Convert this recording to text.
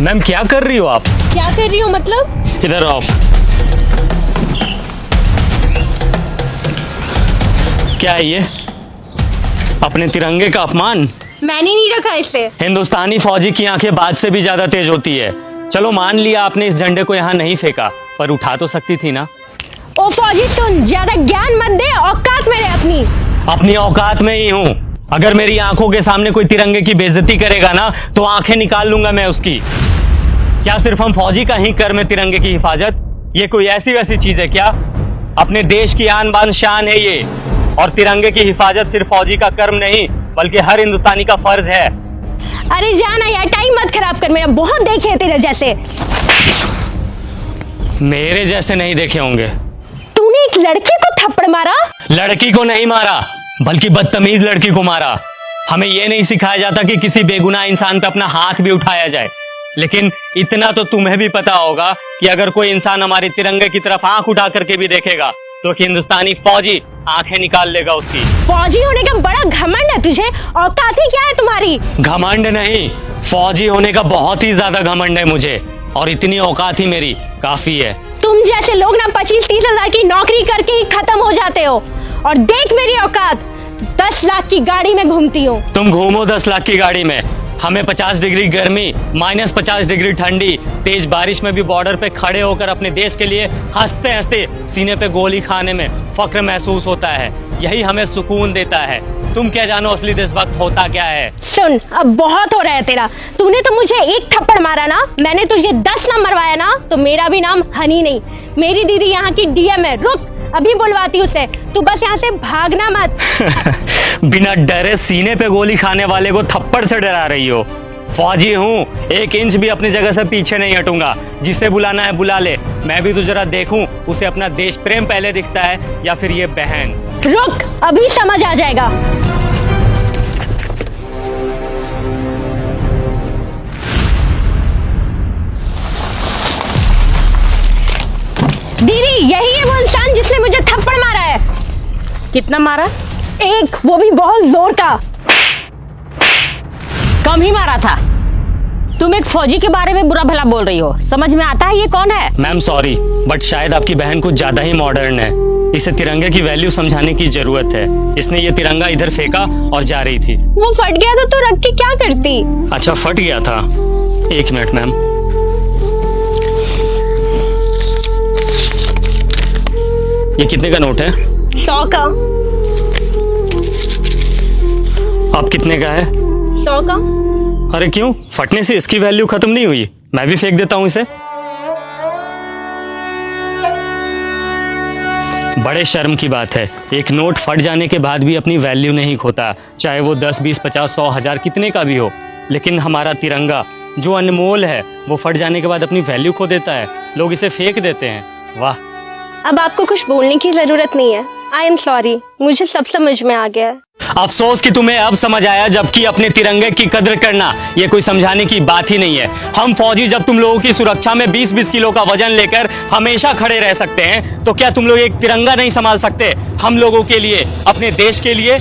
Ma'am क्या कर रही हो आप? क्या कर रही हो मतलब? इधर आओ। क्या है ये? अपने तिरंगे का अपमान। मैंने नहीं रखा इसे। हिंदुस्तानी फौजी की आंखें बाज से भी ज्यादा तेज होती है। चलो मान लिया आपने इस झंडे को यहाँ नहीं फेंका, पर उठा तो सकती थी ना। ओ फौजी सुन, ज्यादा ज्ञान मत दे, औकात में रह अपनी। अपनी औकात में ही हूँ। अगर मेरी आंखों के सामने कोई तिरंगे की बेइज्जती करेगा ना तो आंखें निकाल लूंगा मैं उसकी। क्या सिर्फ हम फौजी का ही कर्म है तिरंगे की हिफाजत? ये कोई ऐसी वैसी चीज है क्या? अपने देश की आन बान शान है ये, और तिरंगे की हिफाजत सिर्फ फौजी का कर्म नहीं बल्कि हर हिंदुस्तानी का फर्ज है। अरे जाना यार, टाइम मत खराब कर मेरा, बहुत देखे हैं तेरे जैसे। मेरे जैसे नहीं देखे होंगे। तूने एक लड़के को थप्पड़ मारा? लड़की को नहीं मारा बल्कि बदतमीज लड़की को मारा। हमें यह नहीं सिखाया जाता कि किसी बेगुनाह इंसान पे अपना हाथ भी उठाया जाए, लेकिन इतना तो तुम्हें भी पता होगा कि अगर कोई इंसान हमारे तिरंगे की तरफ आंख उठा करके भी देखेगा तो हिंदुस्तानी फौजी आंखें निकाल लेगा उसकी। फौजी होने का बड़ा घमंड है तुझे, औकात ही क्या है तुम्हारी? घमंड नहीं, फौजी होने का बहुत ही ज्यादा घमंड है मुझे, और इतनी औकात ही मेरी काफी है। तुम जैसे लोग ना 25-30 हजार की नौकरी करके ही खत्म हो जाते हो, और देख मेरी औकात, 10 लाख की गाड़ी में घूमती हूँ। तुम घूमो 10 लाख की गाड़ी में, हमें 50 डिग्री गर्मी, -50 डिग्री ठंडी, तेज बारिश में भी बॉर्डर पे खड़े होकर अपने देश के लिए हंसते हंसते सीने पे गोली खाने में फक्र महसूस होता है। यही हमें सुकून देता है। तुम क्या जानो असली देशभक्त होता क्या है। सुन, अब बहुत हो रहा है तेरा। तूने तो मुझे एक थप्पड़ मारा ना, मैंने तुझे 10 ना मरवाया ना तो मेरा भी नाम हनी नहीं। मेरी दीदी यहाँ की डीएम है, रुक अभी बुलवाती उसे। तू बस यहाँ से भागना मत। बिना डरे सीने पे गोली खाने वाले को थप्पड़ से डरा रही हो? फौजी हूँ, 1 इंच भी अपनी जगह से पीछे नहीं हटूंगा। जिसे बुलाना है बुला ले, मैं भी तो जरा देखूं उसे अपना देश प्रेम पहले दिखता है या फिर ये बहन। रुक, अभी समझ आ जाएगा। दीदी, यही है वो इंसान जिसने मुझे थप्पड़ मारा है। कितना मारा? एक, वो भी बहुत जोर का। कम ही मारा था। तुम एक फौजी के बारे में बुरा भला बोल रही हो, समझ में आता है ये कौन है? मैम सॉरी, बट शायद आपकी बहन कुछ ज्यादा ही मॉडर्न है। इसे तिरंगे की वैल्यू समझाने की जरूरत है। इसने ये तिरंगा इधर फेंका और जा रही थी। वो फट गया तो तू रख के क्या करती? अच्छा फट गया था, 1 मिनट मैम। ये कितने का नोट है? 100 का। अब कितने का है? 100 का। अरे क्यों, फटने से इसकी वैल्यू खत्म नहीं हुई? मैं भी फेंक देता हूँ इसे। बड़े शर्म की बात है, एक नोट फट जाने के बाद भी अपनी वैल्यू नहीं खोता, चाहे वो 10, 20, 50, 100, 1000 कितने का भी हो। लेकिन हमारा तिरंगा जो अनमोल है वो फट जाने के बाद अपनी वैल्यू खो देता है। लोग इसे फेंक देते हैं। वाह। अब आपको कुछ बोलने की जरूरत नहीं है। आई एम सॉरी, मुझे सब समझ में आ गया है। अफसोस कि तुम्हें अब समझ आया, जबकि अपने तिरंगे की कद्र करना ये कोई समझाने की बात ही नहीं है। हम फौजी जब तुम लोगों की सुरक्षा में 20-20 किलो का वजन लेकर हमेशा खड़े रह सकते हैं, तो क्या तुम लोग एक तिरंगा नहीं संभाल सकते हम लोगों के लिए, अपने देश के लिए?